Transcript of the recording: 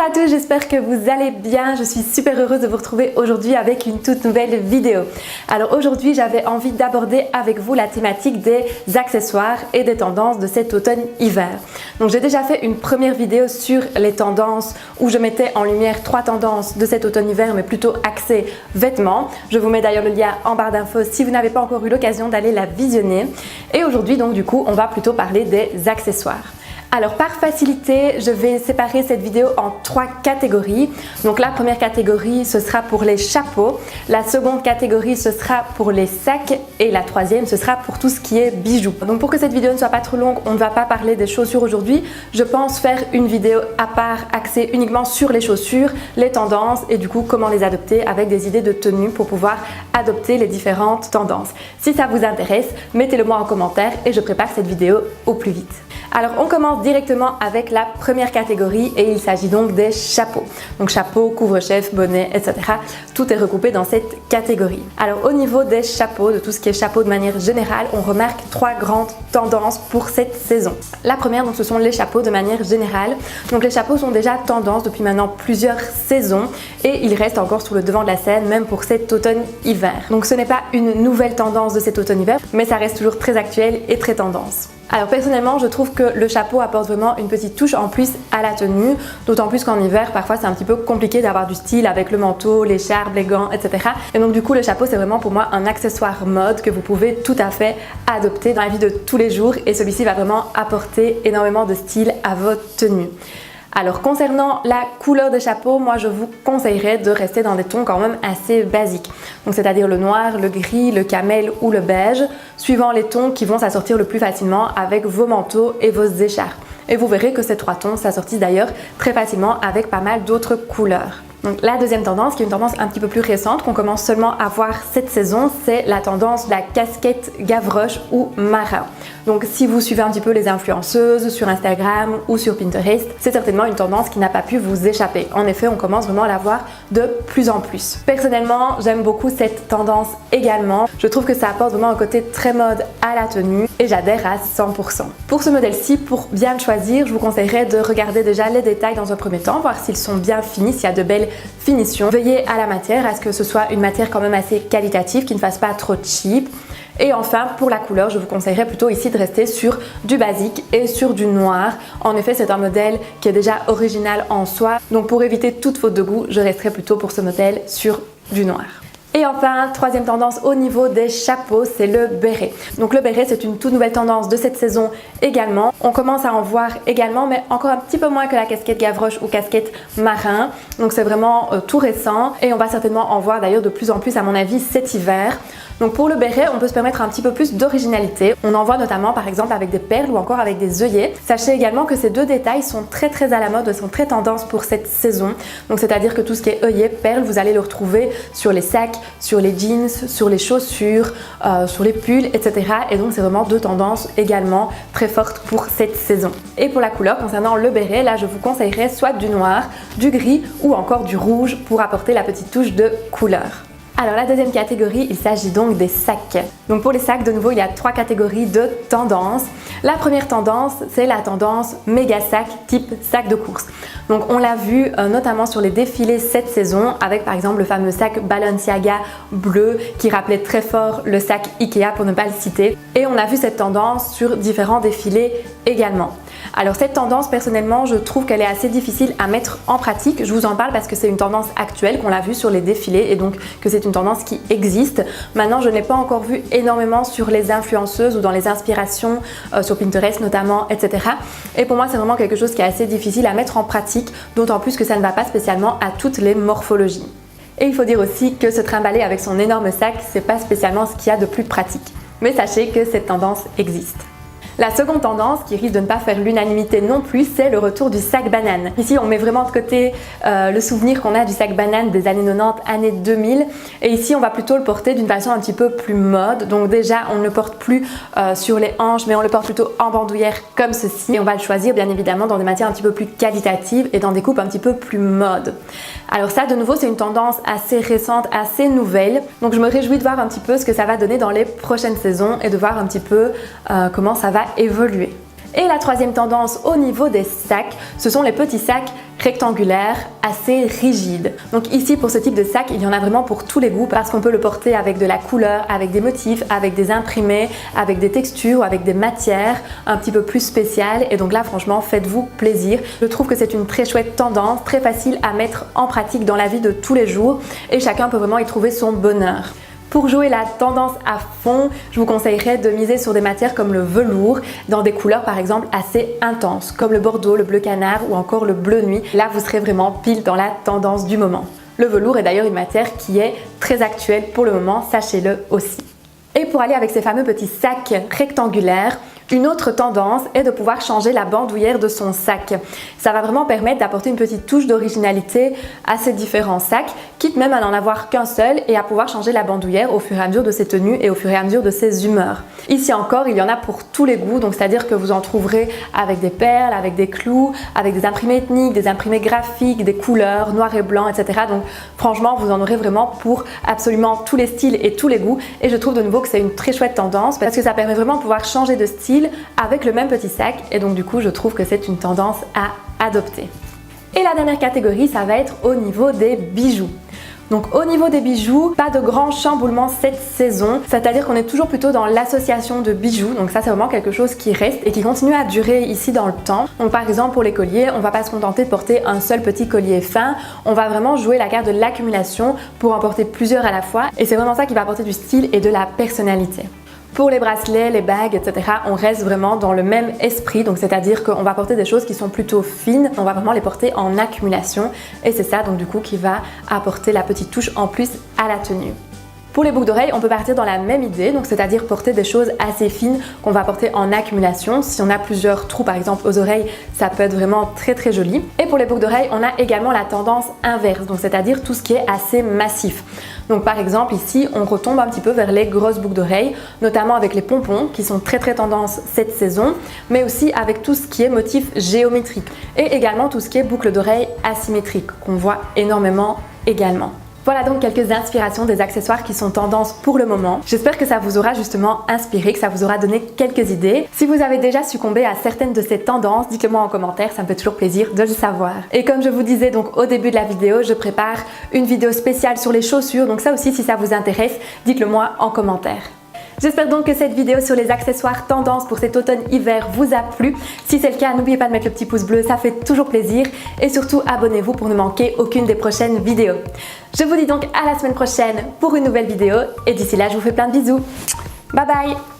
Bonjour à tous, j'espère que vous allez bien. Je suis super heureuse de vous retrouver aujourd'hui avec une toute nouvelle vidéo. Alors aujourd'hui, j'avais envie d'aborder avec vous la thématique des accessoires et des tendances de cet automne-hiver. Donc j'ai déjà fait une première vidéo sur les tendances où je mettais en lumière 3 tendances de cet automne-hiver, mais plutôt axées vêtements. Je vous mets d'ailleurs le lien en barre d'infos si vous n'avez pas encore eu l'occasion d'aller la visionner. Et aujourd'hui, donc du coup, on va plutôt parler des accessoires. Alors par facilité, je vais séparer cette vidéo en 3 catégories. Donc la première catégorie, ce sera pour les chapeaux. La seconde catégorie, ce sera pour les sacs. Et la troisième, ce sera pour tout ce qui est bijoux. Donc pour que cette vidéo ne soit pas trop longue, on ne va pas parler des chaussures aujourd'hui. Je pense faire une vidéo à part axée uniquement sur les chaussures, les tendances et du coup comment les adopter avec des idées de tenue pour pouvoir adopter les différentes tendances. Si ça vous intéresse, mettez-le moi en commentaire et je prépare cette vidéo au plus vite. Alors on commence directement avec la première catégorie et il s'agit donc des chapeaux. Donc chapeau, couvre-chef, bonnet, etc. Tout est regroupé dans cette catégorie. Alors au niveau des chapeaux, de tout ce qui est chapeau de manière générale, on remarque 3 grandes tendances pour cette saison. La première, donc, ce sont les chapeaux de manière générale. Donc les chapeaux sont déjà tendance depuis maintenant plusieurs saisons et ils restent encore sur le devant de la scène même pour cet automne-hiver. Donc ce n'est pas une nouvelle tendance de cet automne-hiver, mais ça reste toujours très actuel et très tendance. Alors personnellement, je trouve que le chapeau apporte vraiment une petite touche en plus à la tenue, d'autant plus qu'en hiver, parfois c'est un petit peu compliqué d'avoir du style avec le manteau, l'écharpe, les gants, etc. Et donc du coup, le chapeau, c'est vraiment pour moi un accessoire mode que vous pouvez tout à fait adopter dans la vie de tous les jours et celui-ci va vraiment apporter énormément de style à votre tenue. Alors concernant la couleur des chapeaux, moi je vous conseillerais de rester dans des tons quand même assez basiques. Donc c'est-à-dire le noir, le gris, le camel ou le beige, suivant les tons qui vont s'assortir le plus facilement avec vos manteaux et vos écharpes. Et vous verrez que ces 3 tons s'assortissent d'ailleurs très facilement avec pas mal d'autres couleurs. Donc la deuxième tendance, qui est une tendance un petit peu plus récente, qu'on commence seulement à voir cette saison, c'est la tendance de la casquette Gavroche ou marin. Donc si vous suivez un petit peu les influenceuses sur Instagram ou sur Pinterest, c'est certainement une tendance qui n'a pas pu vous échapper. En effet, on commence vraiment à la voir de plus en plus. Personnellement, j'aime beaucoup cette tendance également. Je trouve que ça apporte vraiment un côté très mode à la tenue et j'adhère à 100%. Pour ce modèle-ci, pour bien le choisir, je vous conseillerais de regarder déjà les détails dans un premier temps, voir s'ils sont bien finis, s'il y a de belles finitions. Veillez à la matière, à ce que ce soit une matière quand même assez qualitative, qui ne fasse pas trop cheap. Et enfin, pour la couleur, je vous conseillerais plutôt ici de rester sur du basique et sur du noir. En effet, c'est un modèle qui est déjà original en soi. Donc pour éviter toute faute de goût, je resterai plutôt pour ce modèle sur du noir. Et enfin, troisième tendance au niveau des chapeaux, c'est le béret. Donc le béret, c'est une toute nouvelle tendance de cette saison également. On commence à en voir également, mais encore un petit peu moins que la casquette Gavroche ou casquette marin. Donc c'est vraiment tout récent et on va certainement en voir d'ailleurs de plus en plus à mon avis cet hiver. Donc pour le béret, on peut se permettre un petit peu plus d'originalité. On en voit notamment par exemple avec des perles ou encore avec des œillets. Sachez également que ces 2 détails sont très à la mode, sont très tendance pour cette saison. Donc c'est-à-dire que tout ce qui est œillets, perles, vous allez le retrouver sur les sacs, sur les jeans, sur les chaussures, sur les pulls, etc. Et donc c'est vraiment 2 tendances également très fortes pour cette saison. Et pour la couleur, concernant le béret, là je vous conseillerais soit du noir, du gris ou encore du rouge pour apporter la petite touche de couleur. Alors la deuxième catégorie, il s'agit donc des sacs. Donc pour les sacs, de nouveau, il y a 3 catégories de tendances. La première tendance, c'est la tendance méga sac type sac de course. Donc on l'a vu notamment sur les défilés cette saison avec par exemple le fameux sac Balenciaga bleu qui rappelait très fort le sac Ikea pour ne pas le citer. Et on a vu cette tendance sur différents défilés également. Alors cette tendance, personnellement, je trouve qu'elle est assez difficile à mettre en pratique. Je vous en parle parce que c'est une tendance actuelle qu'on l'a vue sur les défilés et donc que c'est une tendance qui existe. Maintenant, je n'ai pas encore vu énormément sur les influenceuses ou dans les inspirations sur Pinterest notamment, etc. Et pour moi, c'est vraiment quelque chose qui est assez difficile à mettre en pratique, d'autant plus que ça ne va pas spécialement à toutes les morphologies. Et il faut dire aussi que se trimballer avec son énorme sac, c'est pas spécialement ce qu'il y a de plus pratique. Mais sachez que cette tendance existe. La seconde tendance, qui risque de ne pas faire l'unanimité non plus, c'est le retour du sac banane. Ici, on met vraiment de côté le souvenir qu'on a du sac banane des années 90, années 2000. Et ici, on va plutôt le porter d'une façon un petit peu plus mode. Donc déjà, on ne le porte plus sur les hanches, mais on le porte plutôt en bandoulière comme ceci. Et on va le choisir bien évidemment dans des matières un petit peu plus qualitatives et dans des coupes un petit peu plus mode. Alors ça, de nouveau, c'est une tendance assez récente, assez nouvelle. Donc je me réjouis de voir un petit peu ce que ça va donner dans les prochaines saisons et de voir un petit peu comment ça va évoluer. Et la troisième tendance au niveau des sacs, ce sont les petits sacs rectangulaire, assez rigide. Donc ici pour ce type de sac, il y en a vraiment pour tous les goûts parce qu'on peut le porter avec de la couleur, avec des motifs, avec des imprimés, avec des textures ou avec des matières un petit peu plus spéciales. Et donc là franchement faites-vous plaisir. Je trouve que c'est une très chouette tendance, très facile à mettre en pratique dans la vie de tous les jours et chacun peut vraiment y trouver son bonheur. Pour jouer la tendance à fond, je vous conseillerais de miser sur des matières comme le velours, dans des couleurs par exemple assez intenses, comme le bordeaux, le bleu canard ou encore le bleu nuit. Là, vous serez vraiment pile dans la tendance du moment. Le velours est d'ailleurs une matière qui est très actuelle pour le moment, sachez-le aussi. Et pour aller avec ces fameux petits sacs rectangulaires, une autre tendance est de pouvoir changer la bandoulière de son sac. Ça va vraiment permettre d'apporter une petite touche d'originalité à ces différents sacs, quitte même à n'en avoir qu'un seul et à pouvoir changer la bandoulière au fur et à mesure de ses tenues et au fur et à mesure de ses humeurs. Ici encore, il y en a pour tous les goûts, donc c'est-à-dire que vous en trouverez avec des perles, avec des clous, avec des imprimés ethniques, des imprimés graphiques, des couleurs, noir et blanc, etc. Donc franchement, vous en aurez vraiment pour absolument tous les styles et tous les goûts. Et je trouve de nouveau que c'est une très chouette tendance parce que ça permet vraiment de pouvoir changer de style avec le même petit sac et donc du coup je trouve que c'est une tendance à adopter. Et la dernière catégorie, ça va être au niveau des bijoux. Donc au niveau des bijoux, pas de grand chamboulement cette saison, c'est-à-dire qu'on est toujours plutôt dans l'association de bijoux, donc ça c'est vraiment quelque chose qui reste et qui continue à durer ici dans le temps. Donc par exemple pour les colliers, on va pas se contenter de porter un seul petit collier fin, on va vraiment jouer la carte de l'accumulation pour en porter plusieurs à la fois et c'est vraiment ça qui va apporter du style et de la personnalité. Pour les bracelets, les bagues, etc., on reste vraiment dans le même esprit, donc c'est-à-dire qu'on va porter des choses qui sont plutôt fines, on va vraiment les porter en accumulation et c'est ça donc du coup qui va apporter la petite touche en plus à la tenue. Pour les boucles d'oreilles, on peut partir dans la même idée, donc c'est-à-dire porter des choses assez fines qu'on va porter en accumulation. Si on a plusieurs trous par exemple aux oreilles, ça peut être vraiment très très joli. Et pour les boucles d'oreilles, on a également la tendance inverse, donc c'est-à-dire tout ce qui est assez massif. Donc par exemple ici, on retombe un petit peu vers les grosses boucles d'oreilles, notamment avec les pompons qui sont très très tendance cette saison, mais aussi avec tout ce qui est motif géométrique et également tout ce qui est boucles d'oreilles asymétriques qu'on voit énormément également. Voilà donc quelques inspirations des accessoires qui sont tendance pour le moment. J'espère que ça vous aura justement inspiré, que ça vous aura donné quelques idées. Si vous avez déjà succombé à certaines de ces tendances, dites-le moi en commentaire, ça me fait toujours plaisir de le savoir. Et comme je vous disais donc au début de la vidéo, je prépare une vidéo spéciale sur les chaussures, donc ça aussi si ça vous intéresse, dites-le moi en commentaire. J'espère donc que cette vidéo sur les accessoires tendance pour cet automne-hiver vous a plu. Si c'est le cas, n'oubliez pas de mettre le petit pouce bleu, ça fait toujours plaisir. Et surtout, abonnez-vous pour ne manquer aucune des prochaines vidéos. Je vous dis donc à la semaine prochaine pour une nouvelle vidéo. Et d'ici là, je vous fais plein de bisous. Bye bye!